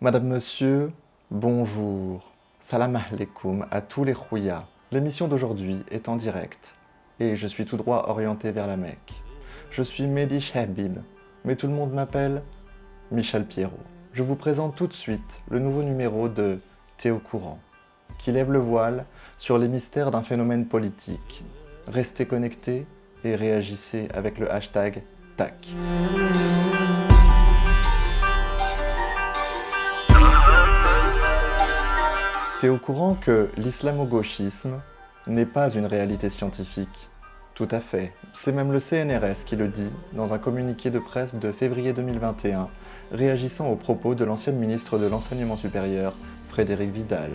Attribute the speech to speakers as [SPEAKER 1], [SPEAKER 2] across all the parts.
[SPEAKER 1] Madame, Monsieur, bonjour. Salam alaikum à tous les khouya. L'émission d'aujourd'hui est en direct et je suis tout droit orienté vers la Mecque. Je suis Mehdi Chabib, mais tout le monde m'appelle Michel Pierrot. Je vous présente tout de suite le nouveau numéro de T'es au courant, qui lève le voile sur les mystères d'un phénomène politique. Restez connectés et réagissez avec le hashtag TAC. T'es au courant que l'islamo-gauchisme n'est pas une réalité scientifique? Tout à fait. C'est même le CNRS qui le dit dans un communiqué de presse de février 2021, réagissant aux propos de l'ancienne ministre de l'Enseignement supérieur, Frédérique Vidal,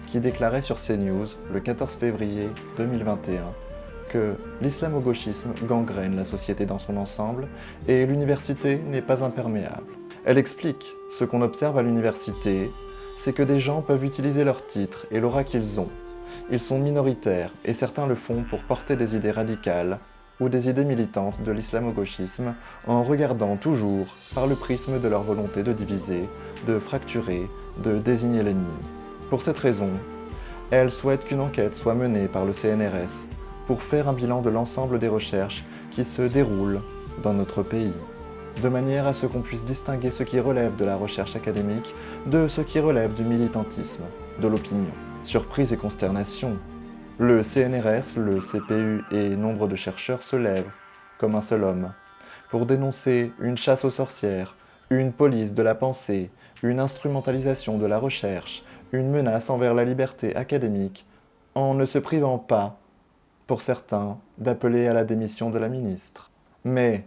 [SPEAKER 1] qui déclarait sur CNews le 14 février 2021 que l'islamo-gauchisme gangrène la société dans son ensemble et l'université n'est pas imperméable. Elle explique ce qu'on observe à l'université, c'est que des gens peuvent utiliser leur titre et l'aura qu'ils ont. Ils sont minoritaires et certains le font pour porter des idées radicales ou des idées militantes de l'islamo-gauchisme en regardant toujours par le prisme de leur volonté de diviser, de fracturer, de désigner l'ennemi. Pour cette raison, elle souhaite qu'une enquête soit menée par le CNRS pour faire un bilan de l'ensemble des recherches qui se déroulent dans notre pays, de manière à ce qu'on puisse distinguer ce qui relève de la recherche académique de ce qui relève du militantisme, de l'opinion. Surprise et consternation, le CNRS, le CPU et nombre de chercheurs se lèvent, comme un seul homme, pour dénoncer une chasse aux sorcières, une police de la pensée, une instrumentalisation de la recherche, une menace envers la liberté académique, en ne se privant pas, pour certains, d'appeler à la démission de la ministre. Mais,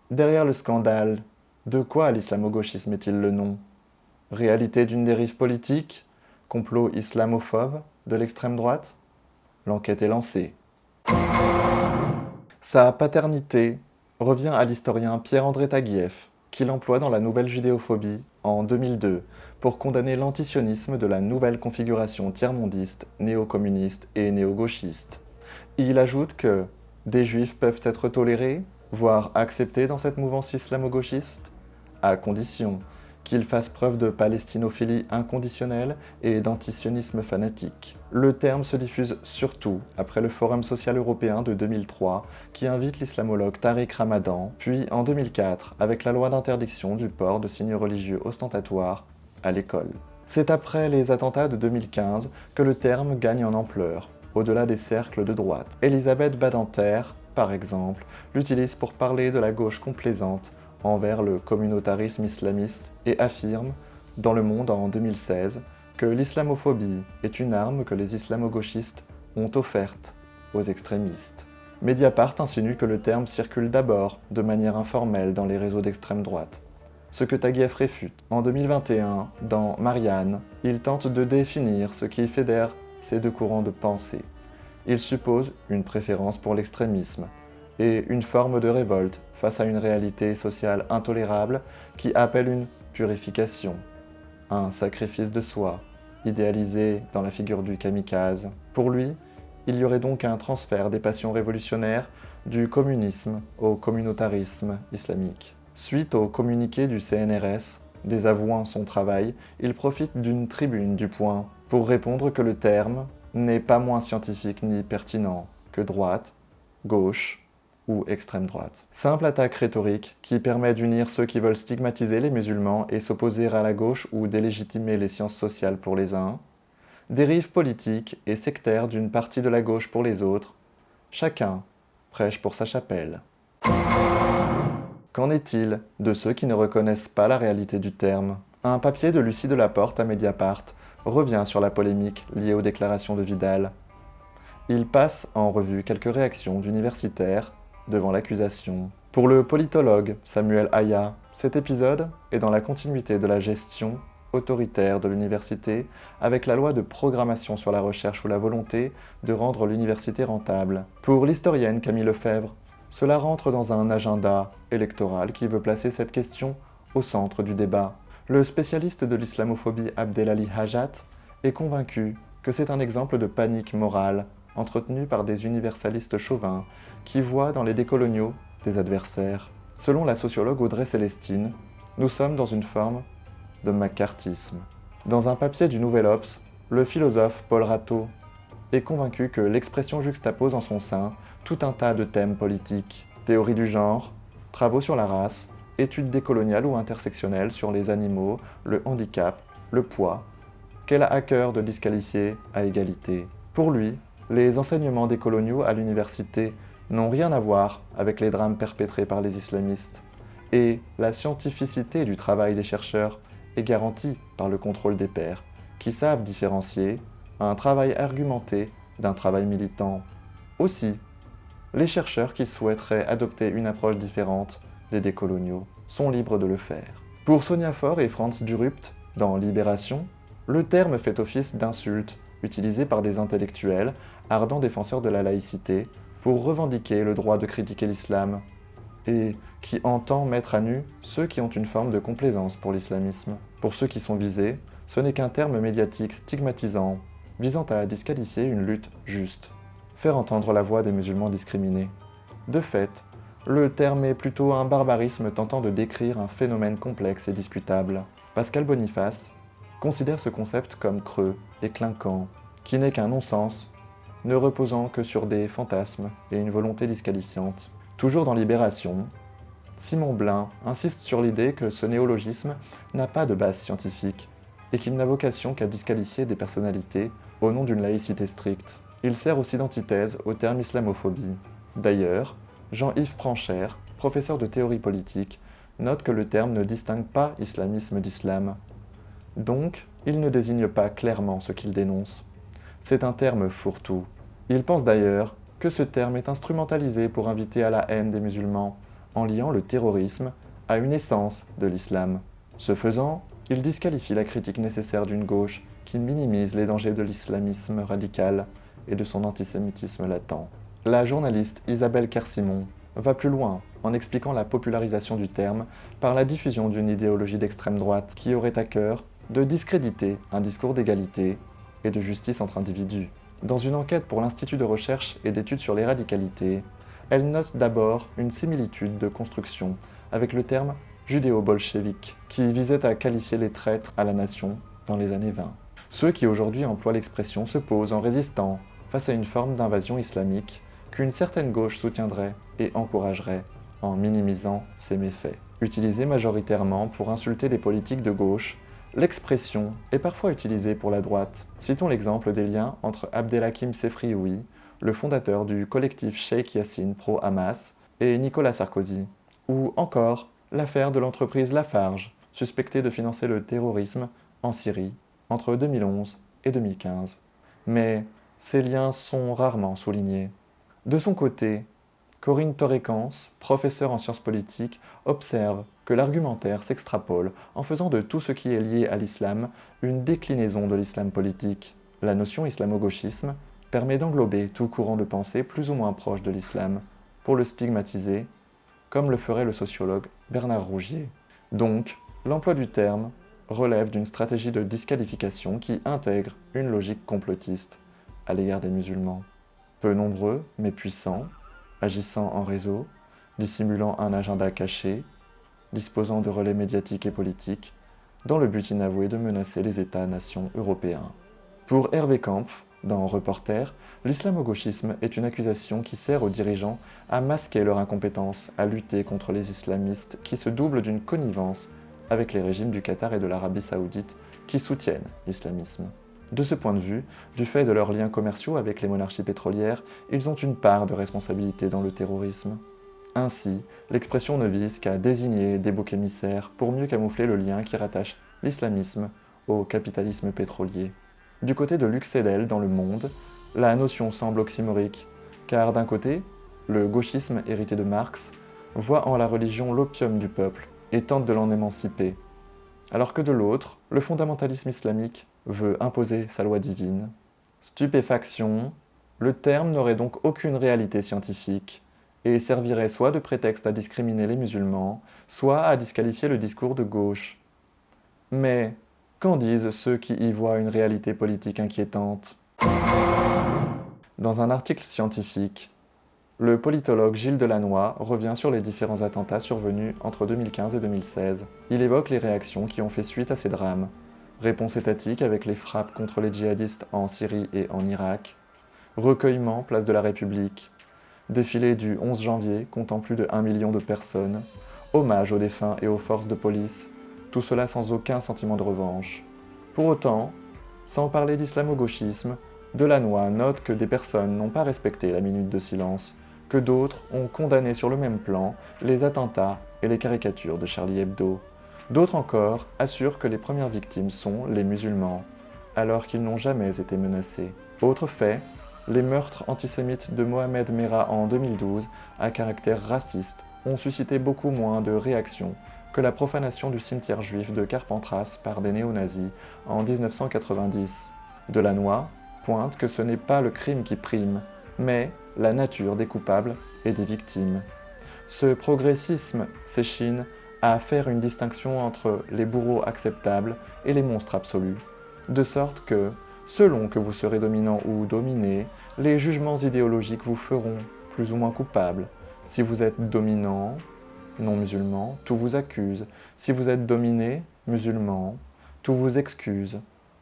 [SPEAKER 1] derrière le scandale, de quoi l'islamo-gauchisme est-il le nom? Réalité d'une dérive politique? Complot islamophobe de l'extrême droite? L'enquête est lancée. Sa paternité revient à l'historien Pierre-André Taguieff, qui l'emploie dans la Nouvelle Judéophobie en 2002 pour condamner l'antisionisme de la nouvelle configuration tiers-mondiste, néo-communiste et néo-gauchiste. Il ajoute que des juifs peuvent être tolérés, voire acceptés dans cette mouvance islamo-gauchiste, à condition qu'ils fassent preuve de palestinophilie inconditionnelle et d'antisionisme fanatique. Le terme se diffuse surtout après le Forum social européen de 2003 qui invite l'islamologue Tariq Ramadan, puis en 2004 avec la loi d'interdiction du port de signes religieux ostentatoires à l'école. C'est après les attentats de 2015 que le terme gagne en ampleur, au-delà des cercles de droite. Elisabeth Badinter, par exemple, l'utilise pour parler de la gauche complaisante envers le communautarisme islamiste et affirme, dans Le Monde en 2016, que l'islamophobie est une arme que les islamo-gauchistes ont offerte aux extrémistes. Mediapart insinue que le terme circule d'abord de manière informelle dans les réseaux d'extrême droite, ce que Taguieff réfute. En 2021, dans Marianne, il tente de définir ce qui fédère ces deux courants de pensée. Il suppose une préférence pour l'extrémisme et une forme de révolte face à une réalité sociale intolérable qui appelle une purification, un sacrifice de soi, idéalisé dans la figure du kamikaze. Pour lui, il y aurait donc un transfert des passions révolutionnaires du communisme au communautarisme islamique. Suite au communiqué du CNRS, désavouant son travail, il profite d'une tribune du Point pour répondre que le terme n'est pas moins scientifique ni pertinent que droite, gauche ou extrême droite. Simple attaque rhétorique qui permet d'unir ceux qui veulent stigmatiser les musulmans et s'opposer à la gauche ou délégitimer les sciences sociales pour les uns, dérive politique et sectaire d'une partie de la gauche pour les autres, chacun prêche pour sa chapelle. Qu'en est-il de ceux qui ne reconnaissent pas la réalité du terme? Un papier de Lucie Delaporte à Mediapart revient sur la polémique liée aux déclarations de Vidal. Il passe en revue quelques réactions d'universitaires devant l'accusation. Pour le politologue Samuel Aya, cet épisode est dans la continuité de la gestion autoritaire de l'université avec la loi de programmation sur la recherche ou la volonté de rendre l'université rentable. Pour l'historienne Camille Lefebvre, cela rentre dans un agenda électoral qui veut placer cette question au centre du débat. Le spécialiste de l'islamophobie Abdelali Hajat est convaincu que c'est un exemple de panique morale entretenue par des universalistes chauvins qui voient dans les décoloniaux des adversaires. Selon la sociologue Audrey Célestine, nous sommes dans une forme de macartisme. Dans un papier du Nouvel Obs, le philosophe Paul Ratto est convaincu que l'expression juxtapose en son sein tout un tas de thèmes politiques, théorie du genre, travaux sur la race, études décoloniales ou intersectionnelles sur les animaux, le handicap, le poids, qu'elle a à cœur de disqualifier à égalité. Pour lui, les enseignements décoloniaux à l'université n'ont rien à voir avec les drames perpétrés par les islamistes, et la scientificité du travail des chercheurs est garantie par le contrôle des pairs, qui savent différencier un travail argumenté d'un travail militant. Aussi, les chercheurs qui souhaiteraient adopter une approche différente des décoloniaux sont libres de le faire. Pour Sonia Faure et Franz Durupt, dans Libération, le terme fait office d'insulte utilisé par des intellectuels, ardents défenseurs de la laïcité, pour revendiquer le droit de critiquer l'islam, et qui entend mettre à nu ceux qui ont une forme de complaisance pour l'islamisme. Pour ceux qui sont visés, ce n'est qu'un terme médiatique stigmatisant, visant à disqualifier une lutte juste, faire entendre la voix des musulmans discriminés. De fait, le terme est plutôt un barbarisme tentant de décrire un phénomène complexe et discutable. Pascal Boniface considère ce concept comme creux et clinquant, qui n'est qu'un non-sens, ne reposant que sur des fantasmes et une volonté disqualifiante. Toujours dans Libération, Simon Blin insiste sur l'idée que ce néologisme n'a pas de base scientifique et qu'il n'a vocation qu'à disqualifier des personnalités au nom d'une laïcité stricte. Il sert aussi d'antithèse au terme islamophobie. D'ailleurs, Jean-Yves Pranchère, professeur de théorie politique, note que le terme ne distingue pas islamisme d'islam. Donc, il ne désigne pas clairement ce qu'il dénonce. C'est un terme fourre-tout. Il pense d'ailleurs que ce terme est instrumentalisé pour inviter à la haine des musulmans, en liant le terrorisme à une essence de l'islam. Ce faisant, il disqualifie la critique nécessaire d'une gauche qui minimise les dangers de l'islamisme radical et de son antisémitisme latent. La journaliste Isabelle Kersimon va plus loin en expliquant la popularisation du terme par la diffusion d'une idéologie d'extrême droite qui aurait à cœur de discréditer un discours d'égalité et de justice entre individus. Dans une enquête pour l'Institut de recherche et d'études sur les radicalités, elle note d'abord une similitude de construction avec le terme judéo-bolchevique, qui visait à qualifier les traîtres à la nation dans les années 20. Ceux qui aujourd'hui emploient l'expression se posent en résistant face à une forme d'invasion islamique qu'une certaine gauche soutiendrait et encouragerait en minimisant ses méfaits. Utilisée majoritairement pour insulter des politiques de gauche, l'expression est parfois utilisée pour la droite. Citons l'exemple des liens entre Abdelhakim Sefrioui, le fondateur du collectif Cheikh Yassine pro-Hamas, et Nicolas Sarkozy. Ou encore l'affaire de l'entreprise Lafarge, suspectée de financer le terrorisme en Syrie entre 2011 et 2015. Mais ces liens sont rarement soulignés. De son côté, Corinne Torrekans, professeure en sciences politiques, observe que l'argumentaire s'extrapole en faisant de tout ce qui est lié à l'islam une déclinaison de l'islam politique. La notion islamo-gauchisme permet d'englober tout courant de pensée plus ou moins proche de l'islam, pour le stigmatiser, comme le ferait le sociologue Bernard Rougier. Donc, l'emploi du terme relève d'une stratégie de disqualification qui intègre une logique complotiste à l'égard des musulmans. Peu nombreux, mais puissants, agissant en réseau, dissimulant un agenda caché, disposant de relais médiatiques et politiques, dans le but inavoué de menacer les États-nations européens. Pour Hervé Kampf, dans Reporter, l'islamo-gauchisme est une accusation qui sert aux dirigeants à masquer leur incompétence à lutter contre les islamistes qui se doublent d'une connivence avec les régimes du Qatar et de l'Arabie saoudite qui soutiennent l'islamisme. De ce point de vue, du fait de leurs liens commerciaux avec les monarchies pétrolières, ils ont une part de responsabilité dans le terrorisme. Ainsi, l'expression ne vise qu'à désigner des boucs émissaires pour mieux camoufler le lien qui rattache l'islamisme au capitalisme pétrolier. Du côté de Luc Sedel dans Le Monde, la notion semble oxymorique, car d'un côté, le gauchisme hérité de Marx voit en la religion l'opium du peuple et tente de l'en émanciper, alors que de l'autre, le fondamentalisme islamique veut imposer sa loi divine. Stupéfaction, le terme n'aurait donc aucune réalité scientifique et servirait soit de prétexte à discriminer les musulmans, soit à disqualifier le discours de gauche. Mais qu'en disent ceux qui y voient une réalité politique inquiétante ? Dans un article scientifique, le politologue Gilles Delannoy revient sur les différents attentats survenus entre 2015 et 2016. Il évoque les réactions qui ont fait suite à ces drames. Réponse étatique avec les frappes contre les djihadistes en Syrie et en Irak. Recueillement, place de la République. Défilé du 11 janvier, comptant plus de 1 million de personnes. Hommage aux défunts et aux forces de police. Tout cela sans aucun sentiment de revanche. Pour autant, sans parler d'islamo-gauchisme, Delannoy note que des personnes n'ont pas respecté la minute de silence, que d'autres ont condamné sur le même plan les attentats et les caricatures de Charlie Hebdo. D'autres encore assurent que les premières victimes sont les musulmans, alors qu'ils n'ont jamais été menacés. Autre fait, les meurtres antisémites de Mohamed Merah en 2012 à caractère raciste ont suscité beaucoup moins de réactions que la profanation du cimetière juif de Carpentras par des néo-nazis en 1990. Delannoy pointe que ce n'est pas le crime qui prime, mais la nature des coupables et des victimes. Ce progressisme s'échine à faire une distinction entre les bourreaux acceptables et les monstres absolus, de sorte que, selon que vous serez dominant ou dominé, les jugements idéologiques vous feront plus ou moins coupable. Si vous êtes dominant, non musulman, tout vous accuse. Si vous êtes dominé, musulman, tout vous excuse.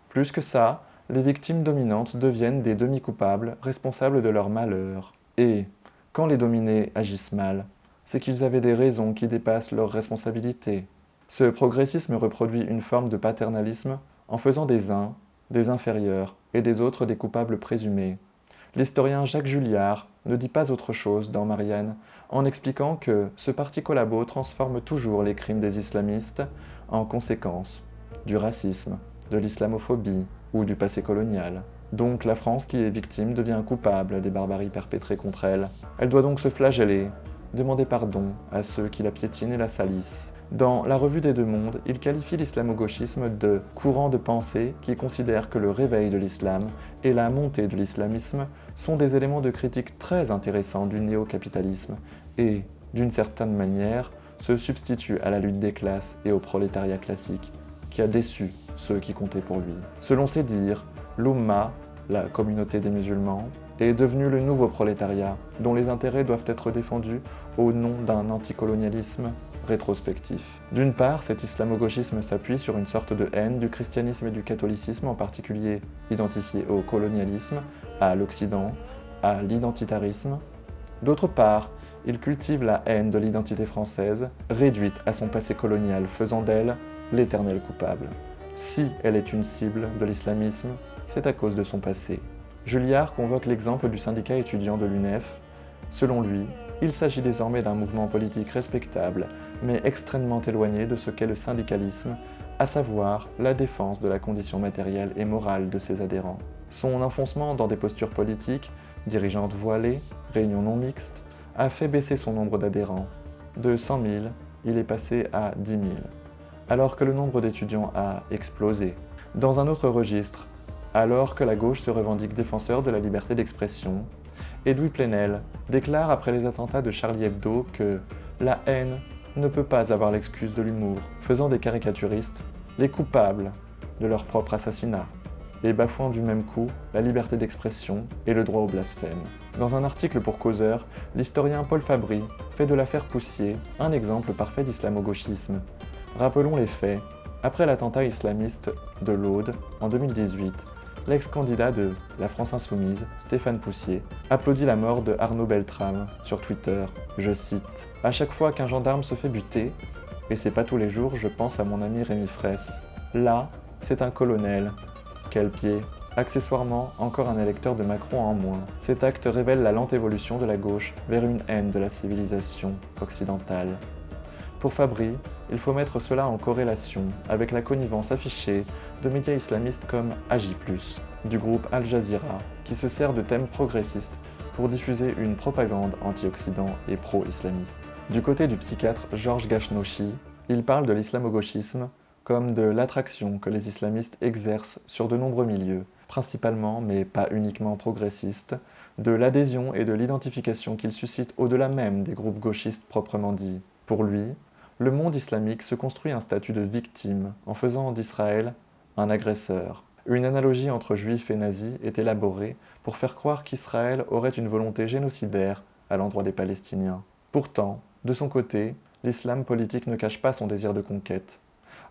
[SPEAKER 1] Plus que ça, les victimes dominantes deviennent des demi-coupables, responsables de leur malheur. Et, quand les dominés agissent mal, c'est qu'ils avaient des raisons qui dépassent leurs responsabilités. Ce progressisme reproduit une forme de paternalisme en faisant des uns des inférieurs et des autres des coupables présumés. L'historien Jacques Julliard ne dit pas autre chose dans Marianne en expliquant que ce parti collabo transforme toujours les crimes des islamistes en conséquences du racisme, de l'islamophobie ou du passé colonial. Donc la France qui est victime devient coupable des barbaries perpétrées contre elle. Elle doit donc se flageller, demander pardon à ceux qui la piétinent et la salissent. Dans La Revue des Deux Mondes, il qualifie l'islamo-gauchisme de courant de pensée qui considère que le réveil de l'islam et la montée de l'islamisme sont des éléments de critique très intéressants du néo-capitalisme et, d'une certaine manière, se substituent à la lutte des classes et au prolétariat classique, qui a déçu ceux qui comptaient pour lui. Selon ses dires, l'Oumma, la communauté des musulmans, est devenu le nouveau prolétariat, dont les intérêts doivent être défendus au nom d'un anticolonialisme rétrospectif. D'une part, cet islamo-gauchisme s'appuie sur une sorte de haine du christianisme et du catholicisme, en particulier identifié au colonialisme, à l'Occident, à l'identitarisme. D'autre part, il cultive la haine de l'identité française, réduite à son passé colonial, faisant d'elle l'éternelle coupable. Si elle est une cible de l'islamisme, c'est à cause de son passé. Julliard convoque l'exemple du syndicat étudiant de l'UNEF. Selon lui, il s'agit désormais d'un mouvement politique respectable, mais extrêmement éloigné de ce qu'est le syndicalisme, à savoir la défense de la condition matérielle et morale de ses adhérents. Son enfoncement dans des postures politiques, dirigeantes voilées, réunions non mixtes, a fait baisser son nombre d'adhérents. De 100 000, il est passé à 10 000, alors que le nombre d'étudiants a explosé. Dans un autre registre, alors que la gauche se revendique défenseur de la liberté d'expression, Edoui Plenel déclare après les attentats de Charlie Hebdo que la haine ne peut pas avoir l'excuse de l'humour, faisant des caricaturistes les coupables de leur propre assassinat, et bafouant du même coup la liberté d'expression et le droit au blasphème. Dans un article pour Causeur, l'historien Paul Fabry fait de l'affaire Poussier un exemple parfait d'islamo-gauchisme. Rappelons les faits. Après l'attentat islamiste de l'Aude en 2018, l'ex-candidat de La France Insoumise, Stéphane Poussier, applaudit la mort de Arnaud Beltrame sur Twitter. Je cite « À chaque fois qu'un gendarme se fait buter, et c'est pas tous les jours, je pense à mon ami Rémi Fraisse. Là, c'est un colonel. Quel pied !» Accessoirement, encore un électeur de Macron en moins. Cet acte révèle la lente évolution de la gauche vers une haine de la civilisation occidentale. Pour Fabry, il faut mettre cela en corrélation avec la connivence affichée de médias islamistes comme Agi+, du groupe Al Jazeera, qui se sert de thèmes progressistes pour diffuser une propagande anti-occident et pro-islamiste. Du côté du psychiatre Georges Gashnochi, il parle de l'islamo-gauchisme comme de l'attraction que les islamistes exercent sur de nombreux milieux, principalement, mais pas uniquement progressistes, de l'adhésion et de l'identification qu'ils suscitent au-delà même des groupes gauchistes proprement dits. Pour lui, le monde islamique se construit un statut de victime en faisant d'Israël un agresseur. Une analogie entre juifs et nazis est élaborée pour faire croire qu'Israël aurait une volonté génocidaire à l'endroit des Palestiniens. Pourtant, de son côté, l'islam politique ne cache pas son désir de conquête.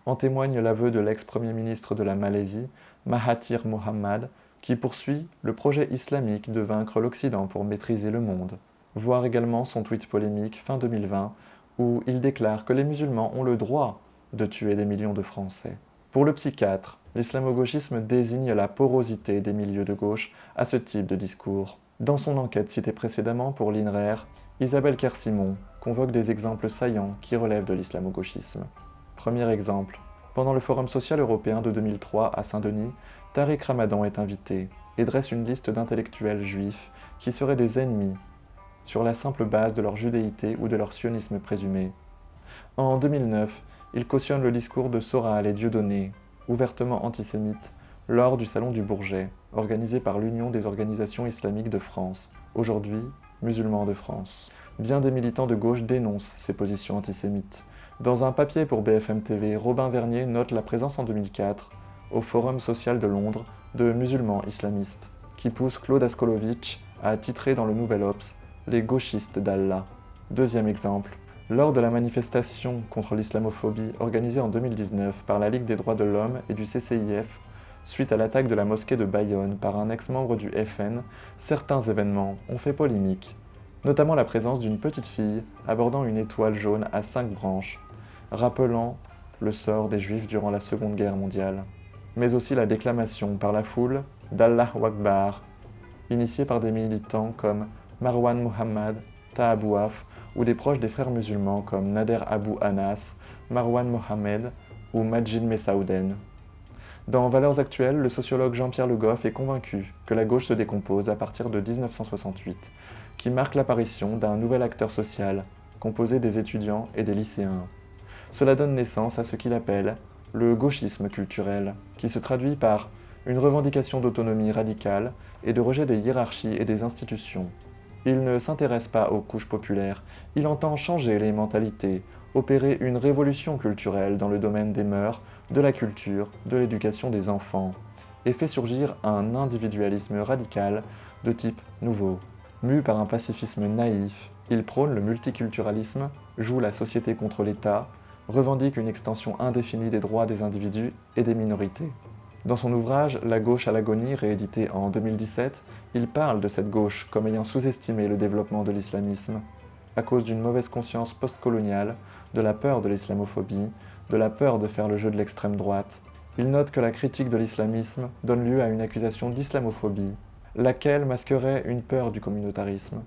[SPEAKER 1] En témoigne l'aveu de l'ex-premier ministre de la Malaisie, Mahathir Mohamad, qui poursuit le projet islamique de vaincre l'Occident pour maîtriser le monde. Voir également son tweet polémique fin 2020 où il déclare que les musulmans ont le droit de tuer des millions de Français. Pour le psychiatre, l'islamo-gauchisme désigne la porosité des milieux de gauche à ce type de discours. Dans son enquête citée précédemment pour l'INRER, Isabelle Kersimon convoque des exemples saillants qui relèvent de l'islamo-gauchisme. Premier exemple, pendant le Forum social européen de 2003 à Saint-Denis, Tariq Ramadan est invité et dresse une liste d'intellectuels juifs qui seraient des ennemis sur la simple base de leur judéité ou de leur sionisme présumé. En 2009, il cautionne le discours de Soral et Dieudonné, ouvertement antisémite, lors du Salon du Bourget, organisé par l'Union des organisations islamiques de France, aujourd'hui Musulmans de France. Bien des militants de gauche dénoncent ces positions antisémites. Dans un papier pour BFM TV, Robin Vernier note la présence en 2004, au Forum social de Londres, de musulmans islamistes, qui poussent Claude Askolovitch à titrer dans le Nouvel Obs les gauchistes d'Allah. Deuxième exemple, lors de la manifestation contre l'islamophobie organisée en 2019 par la Ligue des droits de l'homme et du CCIF, suite à l'attaque de la mosquée de Bayonne par un ex-membre du FN, certains événements ont fait polémique, notamment la présence d'une petite fille abordant une étoile jaune à 5 branches, rappelant le sort des Juifs durant la Seconde Guerre mondiale, mais aussi la déclamation par la foule d'Allahu Akbar, initiée par des militants comme Marwan Mohammad, Taha Bouaf ou des proches des frères musulmans comme Nader Abou Anas, Marwan Mohamed ou Majid Messaouden. Dans Valeurs actuelles, le sociologue Jean-Pierre Le Goff est convaincu que la gauche se décompose à partir de 1968, qui marque l'apparition d'un nouvel acteur social, composé des étudiants et des lycéens. Cela donne naissance à ce qu'il appelle le gauchisme culturel, qui se traduit par une revendication d'autonomie radicale et de rejet des hiérarchies et des institutions. Il ne s'intéresse pas aux couches populaires, il entend changer les mentalités, opérer une révolution culturelle dans le domaine des mœurs, de la culture, de l'éducation des enfants, et fait surgir un individualisme radical de type nouveau. Mu par un pacifisme naïf, il prône le multiculturalisme, joue la société contre l'État, revendique une extension indéfinie des droits des individus et des minorités. Dans son ouvrage La gauche à l'agonie, réédité en 2017, il parle de cette gauche comme ayant sous-estimé le développement de l'islamisme, à cause d'une mauvaise conscience postcoloniale, de la peur de l'islamophobie, de la peur de faire le jeu de l'extrême droite. Il note que la critique de l'islamisme donne lieu à une accusation d'islamophobie, laquelle masquerait une peur du communautarisme.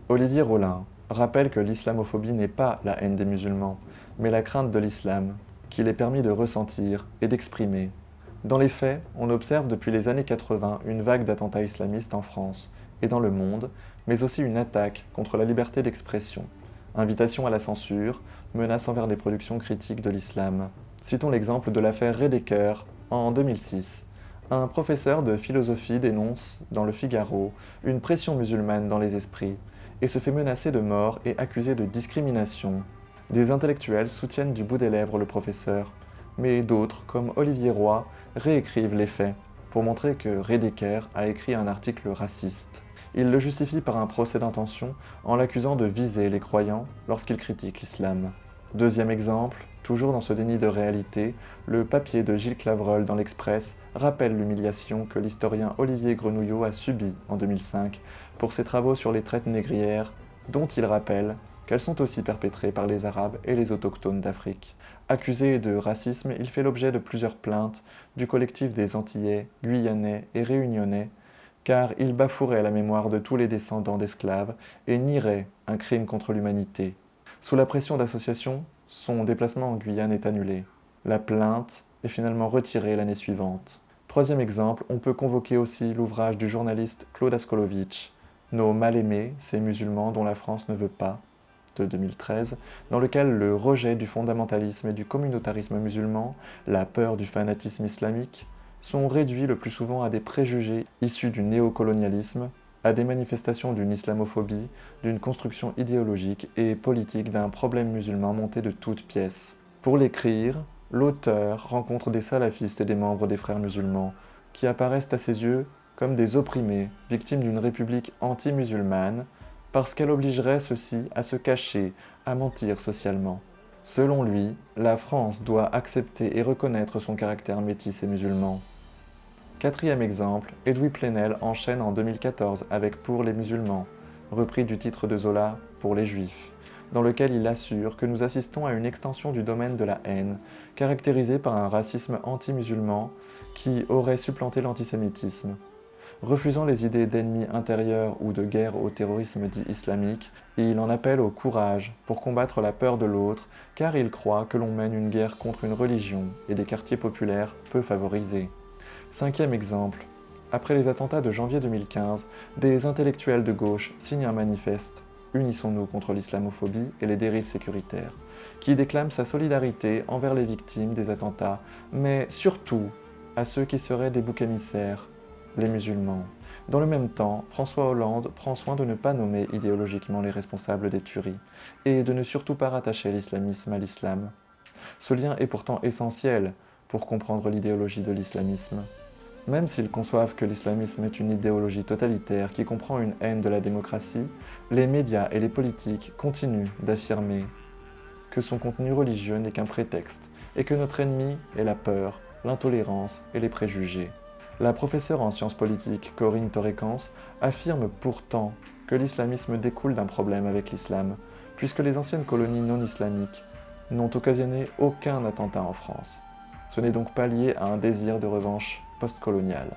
[SPEAKER 1] Olivier Rollin rappelle que l'islamophobie n'est pas la haine des musulmans, mais la crainte de l'islam, qu'il est permis de ressentir et d'exprimer. Dans les faits, on observe depuis les années 80 une vague d'attentats islamistes en France et dans le monde, mais aussi une attaque contre la liberté d'expression, invitation à la censure, menace envers des productions critiques de l'islam. Citons l'exemple de l'affaire Redeker en 2006. Un professeur de philosophie dénonce, dans le Figaro, une pression musulmane dans les esprits et se fait menacer de mort et accusé de discrimination. Des intellectuels soutiennent du bout des lèvres le professeur, mais d'autres, comme Olivier Roy, réécrivent les faits pour montrer que Redeker a écrit un article raciste. Il le justifie par un procès d'intention en l'accusant de viser les croyants lorsqu'il critique l'islam. Deuxième exemple, toujours dans ce déni de réalité, le papier de Gilles Clavreul dans l'Express rappelle l'humiliation que l'historien Olivier Grenouillot a subie en 2005 pour ses travaux sur les traites négrières, dont il rappelle qu'elles sont aussi perpétrées par les Arabes et les autochtones d'Afrique. Accusé de racisme, il fait l'objet de plusieurs plaintes du collectif des Antillais, Guyanais et Réunionnais, car il bafouerait la mémoire de tous les descendants d'esclaves et nierait un crime contre l'humanité. Sous la pression d'associations, son déplacement en Guyane est annulé. La plainte est finalement retirée l'année suivante. Troisième exemple, on peut convoquer aussi l'ouvrage du journaliste Claude Askolovitch, Nos mal-aimés, ces musulmans dont la France ne veut pas, de 2013, dans lequel le rejet du fondamentalisme et du communautarisme musulman, la peur du fanatisme islamique, sont réduits le plus souvent à des préjugés issus du néocolonialisme, à des manifestations d'une islamophobie, d'une construction idéologique et politique d'un problème musulman monté de toutes pièces. Pour l'écrire, l'auteur rencontre des salafistes et des membres des frères musulmans, qui apparaissent à ses yeux comme des opprimés, victimes d'une république anti-musulmane, parce qu'elle obligerait ceux-ci à se cacher, à mentir socialement. Selon lui, la France doit accepter et reconnaître son caractère métis et musulman. Quatrième exemple, Edoui Plenel enchaîne en 2014 avec Pour les musulmans, repris du titre de Zola Pour les juifs, dans lequel il assure que nous assistons à une extension du domaine de la haine, caractérisée par un racisme anti-musulman qui aurait supplanté l'antisémitisme. Refusant les idées d'ennemis intérieurs ou de guerre au terrorisme dit islamique, il en appelle au courage pour combattre la peur de l'autre, car il croit que l'on mène une guerre contre une religion et des quartiers populaires peu favorisés. Cinquième exemple, après les attentats de janvier 2015, des intellectuels de gauche signent un manifeste « Unissons-nous contre l'islamophobie et les dérives sécuritaires », qui déclame sa solidarité envers les victimes des attentats, mais surtout à ceux qui seraient des boucs émissaires, les musulmans. Dans le même temps, François Hollande prend soin de ne pas nommer idéologiquement les responsables des tueries, et de ne surtout pas rattacher l'islamisme à l'islam. Ce lien est pourtant essentiel pour comprendre l'idéologie de l'islamisme. Même s'ils conçoivent que l'islamisme est une idéologie totalitaire qui comprend une haine de la démocratie, les médias et les politiques continuent d'affirmer que son contenu religieux n'est qu'un prétexte, et que notre ennemi est la peur, l'intolérance et les préjugés. La professeure en sciences politiques Corinne Torrekans affirme pourtant que l'islamisme découle d'un problème avec l'islam, puisque les anciennes colonies non islamiques n'ont occasionné aucun attentat en France. Ce n'est donc pas lié à un désir de revanche postcoloniale.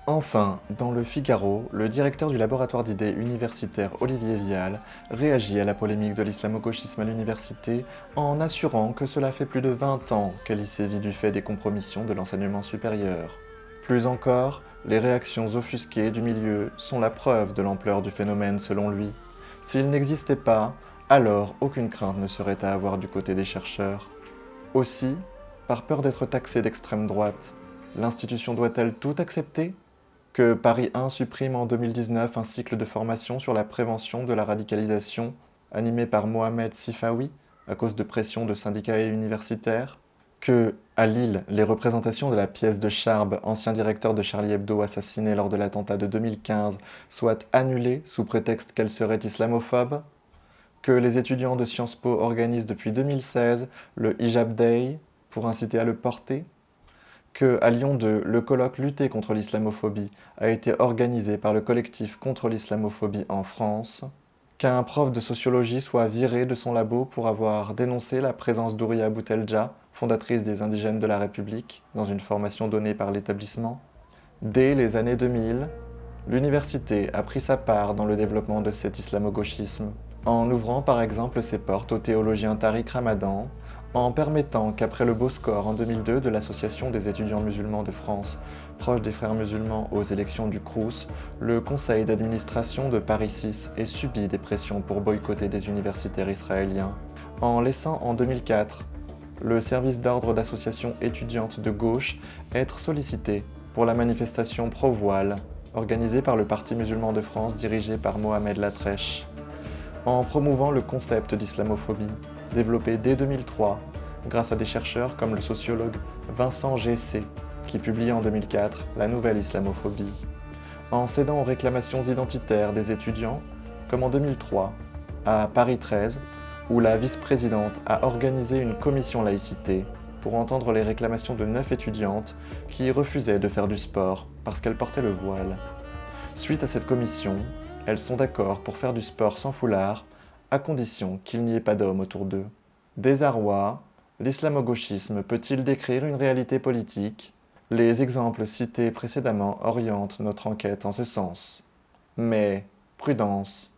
[SPEAKER 1] Enfin, dans le Figaro, le directeur du laboratoire d'idées universitaire Olivier Vial réagit à la polémique de l'islamo-gauchisme à l'université en assurant que cela fait plus de 20 ans qu'elle y sévit du fait des compromissions de l'enseignement supérieur. Plus encore, les réactions offusquées du milieu sont la preuve de l'ampleur du phénomène selon lui. S'il n'existait pas, alors aucune crainte ne serait à avoir du côté des chercheurs. Aussi, par peur d'être taxé d'extrême droite, l'institution doit-elle tout accepter ? Que Paris 1 supprime en 2019 un cycle de formation sur la prévention de la radicalisation animé par Mohamed Sifawi à cause de pression de syndicats et universitaires ? Que, à Lille, les représentations de la pièce de Charb, ancien directeur de Charlie Hebdo assassiné lors de l'attentat de 2015, soient annulées sous prétexte qu'elles seraient islamophobes ? Que les étudiants de Sciences Po organisent depuis 2016 le Hijab Day pour inciter à le porter ? Que, à Lyon 2, le colloque Lutter contre l'islamophobie a été organisé par le collectif contre l'islamophobie en France ? Qu'un prof de sociologie soit viré de son labo pour avoir dénoncé la présence d'Ouria Boutelja, fondatrice des Indigènes de la République, dans une formation donnée par l'établissement. Dès les années 2000, l'université a pris sa part dans le développement de cet islamo-gauchisme, en ouvrant par exemple ses portes au théologien Tariq Ramadan, en permettant qu'après le beau score en 2002 de l'Association des étudiants musulmans de France, proche des frères musulmans aux élections du Crous, le conseil d'administration de Paris 6 ait subi des pressions pour boycotter des universitaires israéliens, en laissant en 2004 le service d'ordre d'associations étudiantes de gauche être sollicité pour la manifestation pro-voile organisée par le Parti musulman de France dirigé par Mohamed Latrèche, en promouvant le concept d'islamophobie, développé dès 2003 grâce à des chercheurs comme le sociologue Vincent Gessé, qui publie en 2004 La nouvelle islamophobie, en cédant aux réclamations identitaires des étudiants, comme en 2003 à Paris 13, où la vice-présidente a organisé une commission laïcité pour entendre les réclamations de 9 étudiantes qui refusaient de faire du sport parce qu'elles portaient le voile. Suite à cette commission, elles sont d'accord pour faire du sport sans foulard, à condition qu'il n'y ait pas d'hommes autour d'eux. Désarroi, l'islamo-gauchisme peut-il décrire une réalité politique ? Les exemples cités précédemment orientent notre enquête en ce sens. Mais, prudence,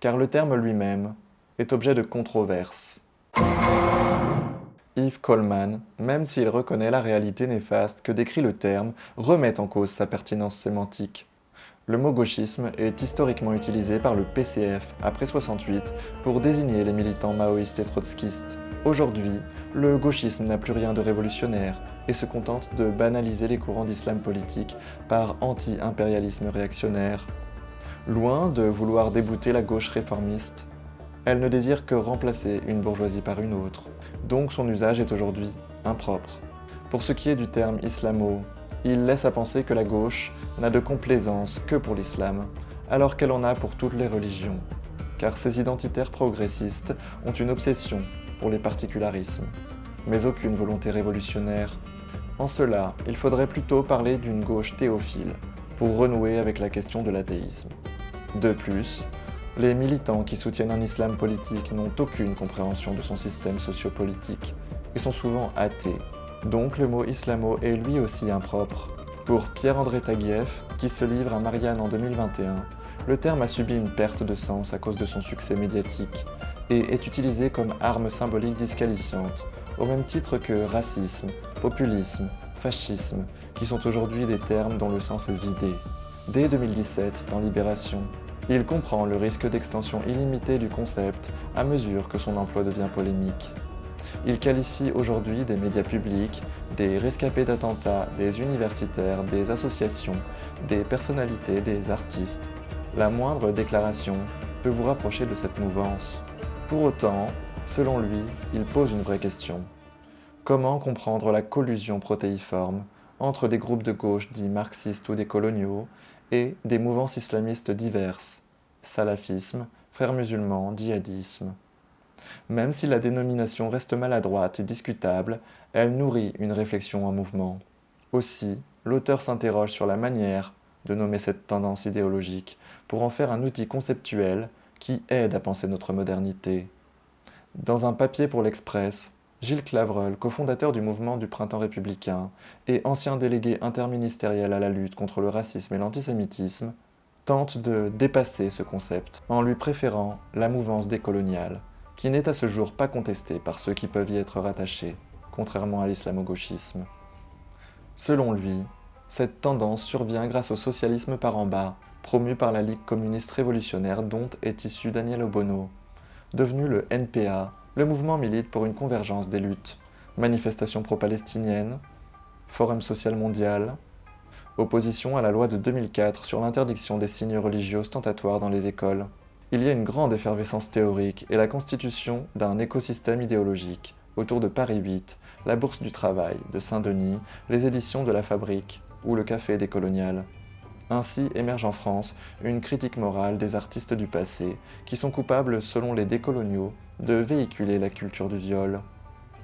[SPEAKER 1] car le terme lui-même est objet de controverse. Yves Coleman, même s'il reconnaît la réalité néfaste que décrit le terme, remet en cause sa pertinence sémantique. Le mot gauchisme est historiquement utilisé par le PCF après 68 pour désigner les militants maoïstes et trotskistes. Aujourd'hui, le gauchisme n'a plus rien de révolutionnaire et se contente de banaliser les courants d'islam politique par anti-impérialisme réactionnaire. Loin de vouloir débouter la gauche réformiste, elle ne désire que remplacer une bourgeoisie par une autre. Donc son usage est aujourd'hui impropre. Pour ce qui est du terme islamo, il laisse à penser que la gauche n'a de complaisance que pour l'islam, alors qu'elle en a pour toutes les religions. car ces identitaires progressistes ont une obsession pour les particularismes, mais aucune volonté révolutionnaire. En cela, il faudrait plutôt parler d'une gauche théophile, pour renouer avec la question de l'athéisme. De plus, les militants qui soutiennent un islam politique n'ont aucune compréhension de son système sociopolitique et sont souvent athées. Donc le mot islamo est lui aussi impropre. Pour Pierre-André Taguieff, qui se livre à Marianne en 2021, le terme a subi une perte de sens à cause de son succès médiatique et est utilisé comme arme symbolique disqualifiante, au même titre que racisme, populisme, fascisme, qui sont aujourd'hui des termes dont le sens est vidé. Dès 2017, dans Libération, il comprend le risque d'extension illimitée du concept à mesure que son emploi devient polémique. Il qualifie aujourd'hui des médias publics, des rescapés d'attentats, des universitaires, des associations, des personnalités, des artistes. La moindre déclaration peut vous rapprocher de cette mouvance. Pour autant, selon lui, il pose une vraie question. Comment comprendre la collusion protéiforme entre des groupes de gauche dits marxistes ou décoloniaux et des mouvances islamistes diverses, salafisme, frères musulmans, djihadisme. Même si la dénomination reste maladroite et discutable, elle nourrit une réflexion en mouvement. Aussi, l'auteur s'interroge sur la manière de nommer cette tendance idéologique pour en faire un outil conceptuel qui aide à penser notre modernité. Dans un papier pour l'Express, Gilles Clavreul, cofondateur du mouvement du Printemps républicain et ancien délégué interministériel à la lutte contre le racisme et l'antisémitisme, tente de dépasser ce concept en lui préférant la mouvance décoloniale, qui n'est à ce jour pas contestée par ceux qui peuvent y être rattachés, contrairement à l'islamo-gauchisme. Selon lui, cette tendance survient grâce au socialisme par en bas, promu par la Ligue communiste révolutionnaire dont est issu Daniel Obono. Devenu le NPA, le mouvement milite pour une convergence des luttes, manifestations pro-palestiniennes, forum social mondial, opposition à la loi de 2004 sur l'interdiction des signes religieux ostentatoires dans les écoles. Il y a une grande effervescence théorique et la constitution d'un écosystème idéologique autour de Paris 8, la Bourse du Travail, de Saint-Denis, les éditions de La Fabrique ou le Café décolonial. Ainsi émerge en France une critique morale des artistes du passé qui sont coupables, selon les décoloniaux, de véhiculer la culture du viol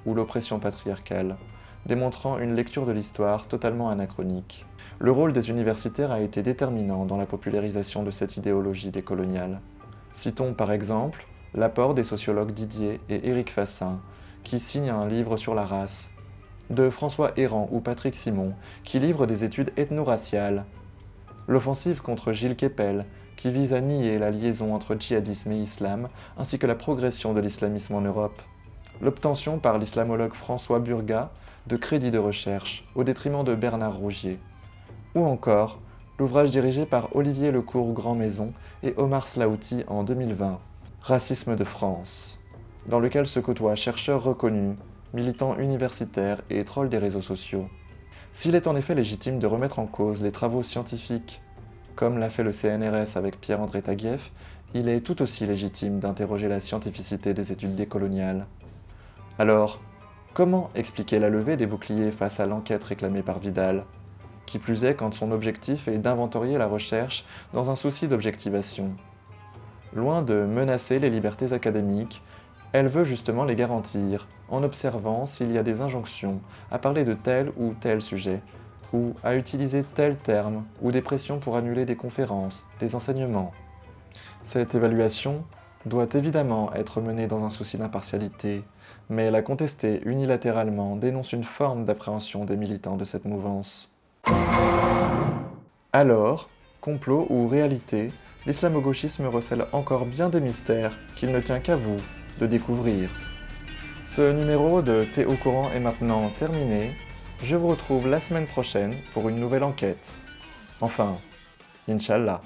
[SPEAKER 1] ou l'oppression patriarcale, démontrant une lecture de l'histoire totalement anachronique. Le rôle des universitaires a été déterminant dans la popularisation de cette idéologie décoloniale. Citons par exemple l'apport des sociologues Didier et Éric Fassin, qui signent un livre sur la race, de François Héran ou Patrick Simon, qui livrent des études ethno-raciales, l'offensive contre Gilles Kepel, qui vise à nier la liaison entre djihadisme et islam, ainsi que la progression de l'islamisme en Europe, l'obtention par l'islamologue François Burgat de crédits de recherche, au détriment de Bernard Rougier, ou encore l'ouvrage dirigé par Olivier Lecourt-Grandmaison et Omar Slaouti en 2020, Racisme de France, dans lequel se côtoient chercheurs reconnus, militants universitaires et trolls des réseaux sociaux. S'il est en effet légitime de remettre en cause les travaux scientifiques, comme l'a fait le CNRS avec Pierre-André Taguieff, il est tout aussi légitime d'interroger la scientificité des études décoloniales. Alors, comment expliquer la levée des boucliers face à l'enquête réclamée par Vidal, qui plus est quand son objectif est d'inventorier la recherche dans un souci d'objectivation? Loin de menacer les libertés académiques, elle veut justement les garantir, en observant s'il y a des injonctions à parler de tel ou tel sujet, ou à utiliser tel terme, ou des pressions pour annuler des conférences, des enseignements. Cette évaluation doit évidemment être menée dans un souci d'impartialité, mais la contester unilatéralement dénonce une forme d'appréhension des militants de cette mouvance. Alors, complot ou réalité, l'islamo-gauchisme recèle encore bien des mystères qu'il ne tient qu'à vous de découvrir. Ce numéro de Thé au courant est maintenant terminé. Je vous retrouve la semaine prochaine pour une nouvelle enquête. Enfin, Inch'Allah.